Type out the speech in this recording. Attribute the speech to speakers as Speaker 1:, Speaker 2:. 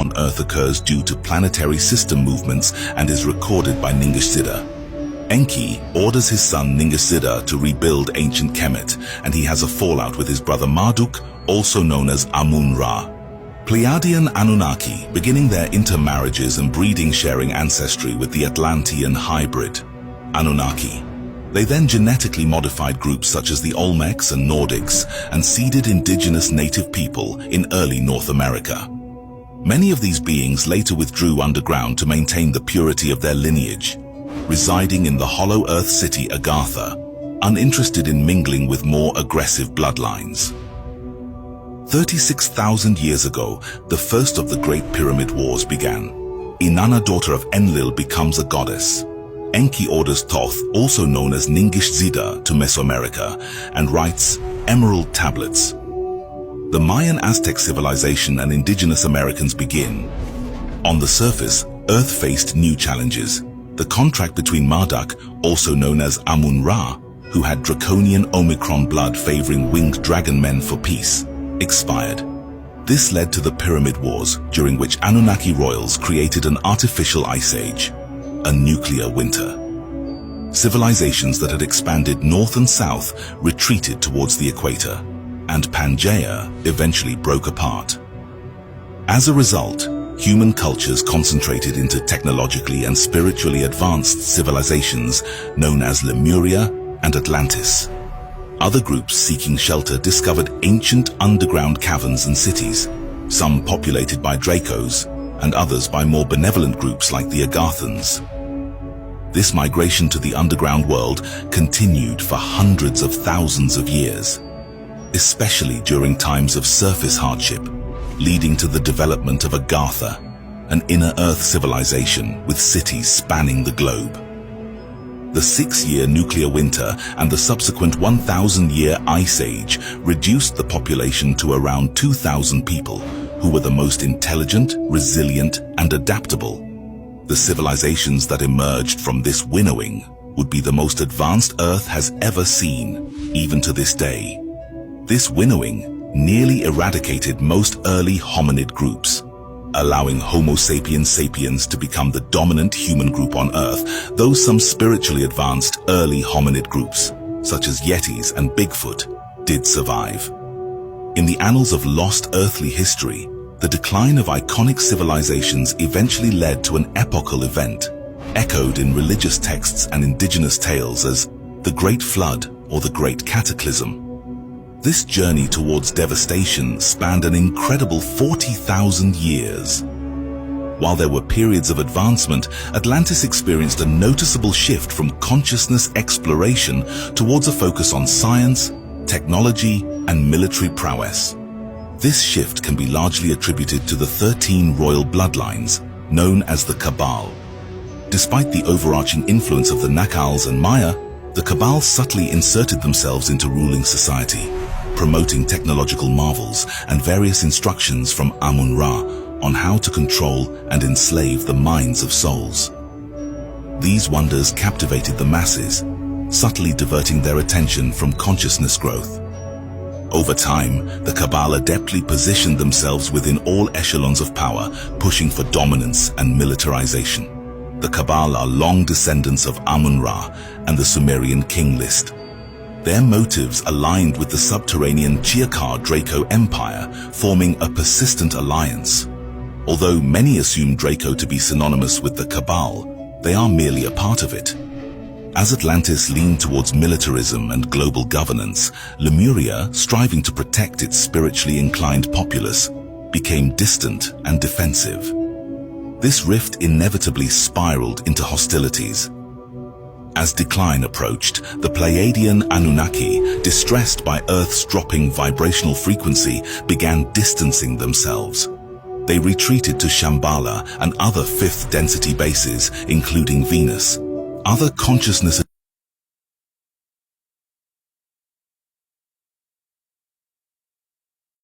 Speaker 1: on Earth occurs due to planetary system movements and is recorded by Ningishzida. Enki orders his son Ningishzida to rebuild ancient Kemet, and he has a fallout with his brother Marduk, also known as Amun-Ra. Pleiadian Anunnaki beginning their intermarriages and breeding, sharing ancestry with the Atlantean hybrid Anunnaki. They then genetically modified groups such as the Olmecs and Nordics and seeded indigenous native people in early North America. Many of these beings later withdrew underground to maintain the purity of their lineage, residing in the hollow earth city Agartha, uninterested in mingling with more aggressive bloodlines. 36,000 years ago, the first of the Great Pyramid Wars began. Inanna, daughter of Enlil, becomes a goddess. Enki orders Thoth, also known as Ningishzida, to Mesoamerica and writes emerald tablets. The Mayan Aztec civilization and indigenous Americans begin. On the surface, Earth faced new challenges. The contract between Marduk, also known as Amun-Ra, who had draconian Omicron blood favoring winged dragon men for peace, expired. This led to the Pyramid Wars, during which Anunnaki royals created an artificial ice age, a nuclear winter. Civilizations that had expanded north and south retreated towards the equator, and Pangaea eventually broke apart. As a result, human cultures concentrated into technologically and spiritually advanced civilizations known as Lemuria and Atlantis. Other groups seeking shelter discovered ancient underground caverns and cities, some populated by Dracos and others by more benevolent groups like the Agarthans. This migration to the underground world continued for hundreds of thousands of years, especially during times of surface hardship, leading to the development of Agartha, an inner Earth civilization with cities spanning the globe. The 6-year nuclear winter and the subsequent 1,000-year ice age reduced the population to around 2,000 people, who were the most intelligent, resilient, and adaptable. The civilizations that emerged from this winnowing would be the most advanced Earth has ever seen, even to this day. This winnowing nearly eradicated most early hominid groups, allowing Homo sapiens sapiens to become the dominant human group on Earth, though some spiritually advanced early hominid groups, such as Yetis and Bigfoot, did survive. In the annals of lost earthly history, the decline of iconic civilizations eventually led to an epochal event, echoed in religious texts and indigenous tales as the Great Flood or the Great Cataclysm. This journey towards devastation spanned an incredible 40,000 years. While there were periods of advancement, Atlantis experienced a noticeable shift from consciousness exploration towards a focus on science, technology, and military prowess. This shift can be largely attributed to the 13 royal bloodlines, known as the Cabal. Despite the overarching influence of the Nakals and Maya, the Cabal subtly inserted themselves into ruling society, promoting technological marvels and various instructions from Amun-Ra on how to control and enslave the minds of souls. These wonders captivated the masses, subtly diverting their attention from consciousness growth. Over time, the Cabal adeptly positioned themselves within all echelons of power, pushing for dominance and militarization. The Cabal are long descendants of Amun-Ra and the Sumerian king list. Their motives aligned with the subterranean Chiakar Draco Empire, forming a persistent alliance. Although many assume Draco to be synonymous with the Cabal, they are merely a part of it. As Atlantis leaned towards militarism and global governance, Lemuria, striving to protect its spiritually inclined populace, became distant and defensive. This rift inevitably spiraled into hostilities. As decline approached, the Pleiadian Anunnaki, distressed by Earth's dropping vibrational frequency, began distancing themselves. They retreated to Shambhala and other fifth-density bases, including Venus. Other consciousness